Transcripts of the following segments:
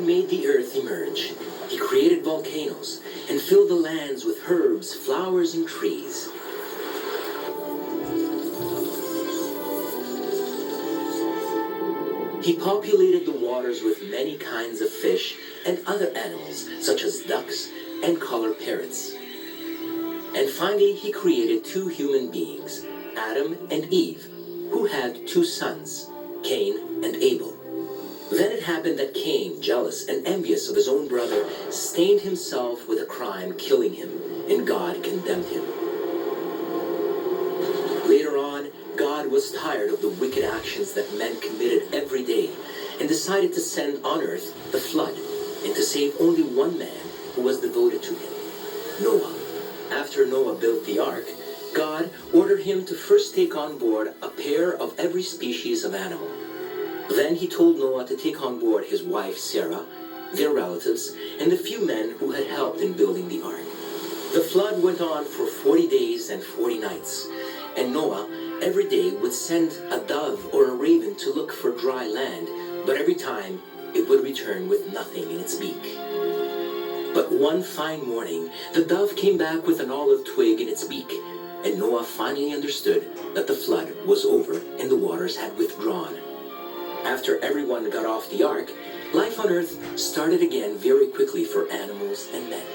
God made the earth emerge. He created volcanoes and filled the lands with herbs, flowers, and trees. He populated the waters with many kinds of fish and other animals, such as ducks and collared parrots. And finally, he created two human beings, Adam and Eve, who had two sons, Cain and Abel. Then it happened that Cain, jealous and envious of his own brother, stained himself with a crime, killing him, and God condemned him. Later on, God was tired of the wicked actions that men committed every day and decided to send on earth the flood and to save only one man who was devoted to him, Noah. After Noah built the ark, God ordered him to first take on board a pair of every species of animal. Then he told Noah to take on board his wife Sarah, their relatives, and the few men who had helped in building the ark. The flood went on for 40 days and 40 nights, and Noah every day would send a dove or a raven to look for dry land, but every time it would return with nothing in its beak. But one fine morning, the dove came back with an olive twig in its beak, and Noah finally understood that the flood was over and the waters had withdrawn. After everyone got off the ark, life on earth started again very quickly for animals and men.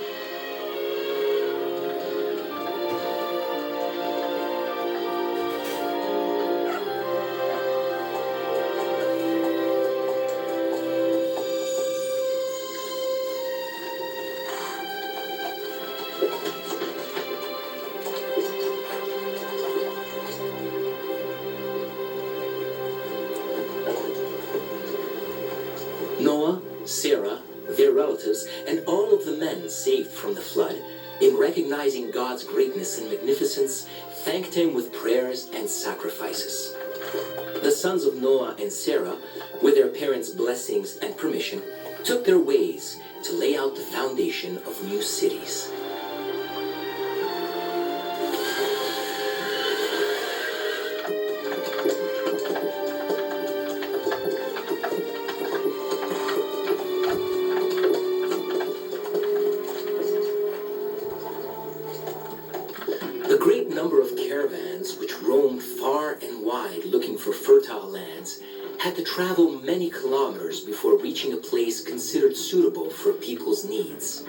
Noah, Sarah, their relatives, and all of the men saved from the flood, in recognizing God's greatness and magnificence, thanked him with prayers and sacrifices. The sons of Noah and Sarah, with their parents' blessings and permission, took their ways to lay out the foundation of new cities. The great number of caravans which roamed far and wide looking for fertile lands had to travel many kilometers before reaching a place considered suitable for people's needs.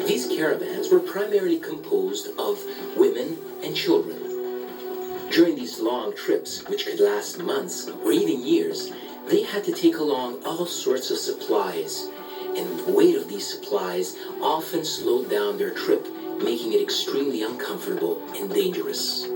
These caravans were primarily composed of women and children. During these long trips, which could last months or even years, they had to take along all sorts of supplies, and the weight of these supplies often slowed down their trip, making it extremely uncomfortable and dangerous.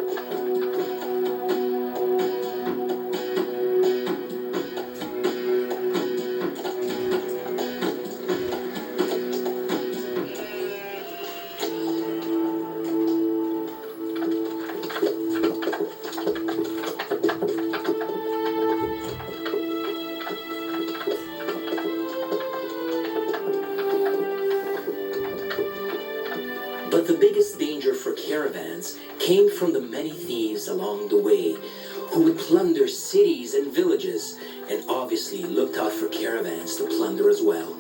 But the biggest danger for caravans came from the many thieves along the way, who would plunder cities and villages, and obviously looked out for caravans to plunder as well.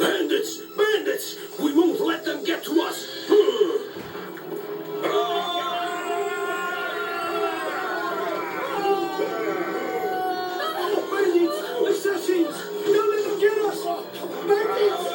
Bandits! Bandits! We won't let them get to us! Bandits! Assassins! Don't let them get us! Bandits!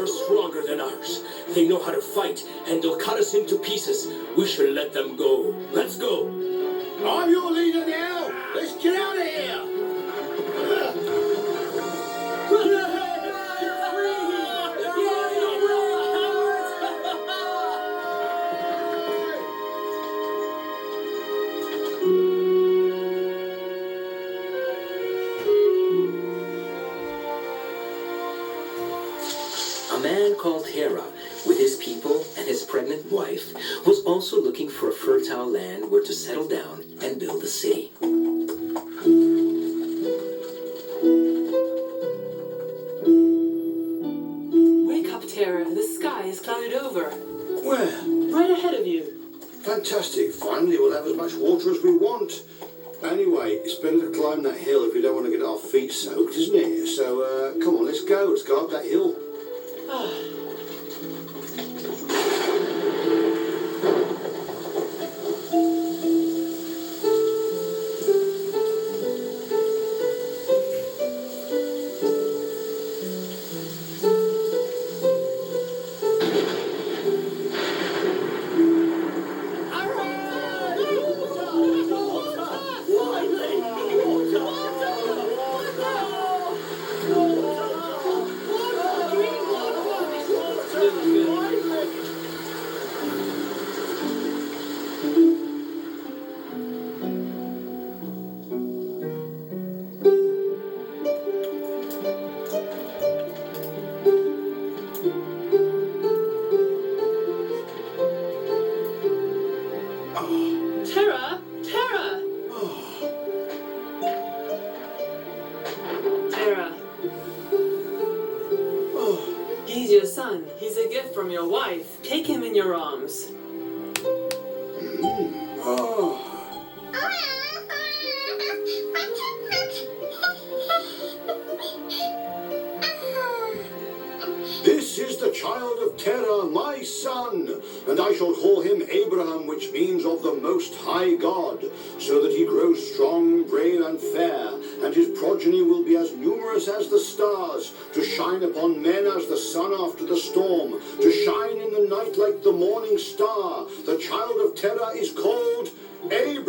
are stronger than ours. They know how to fight, and they'll cut us into pieces. We should let them go. Let's go. I'm your leader now. Let's get out of here. A man called Terah, with his people and his pregnant wife, was also looking for a fertile land where to settle down and build a city. Wake up, Terah. The sky is clouded over. Where? Right ahead of you. Fantastic. Finally, we'll have as much water as we want. Anyway, it's better to climb that hill if we don't want to get our feet soaked, isn't it? So, come on, let's go. Let's go up that hill. Terah! Terah! Terah. He's your son. He's a gift from your wife. Take him in your arms. Oh. This is the child of Terah, my son, and I shall call him Abraham, which means of the Most High God, so that he grows strong, brave, and fair, and his progeny will be as numerous as the stars, to shine upon men as the sun after the storm, to shine in the night like the morning star. The child of Terah is called Abraham.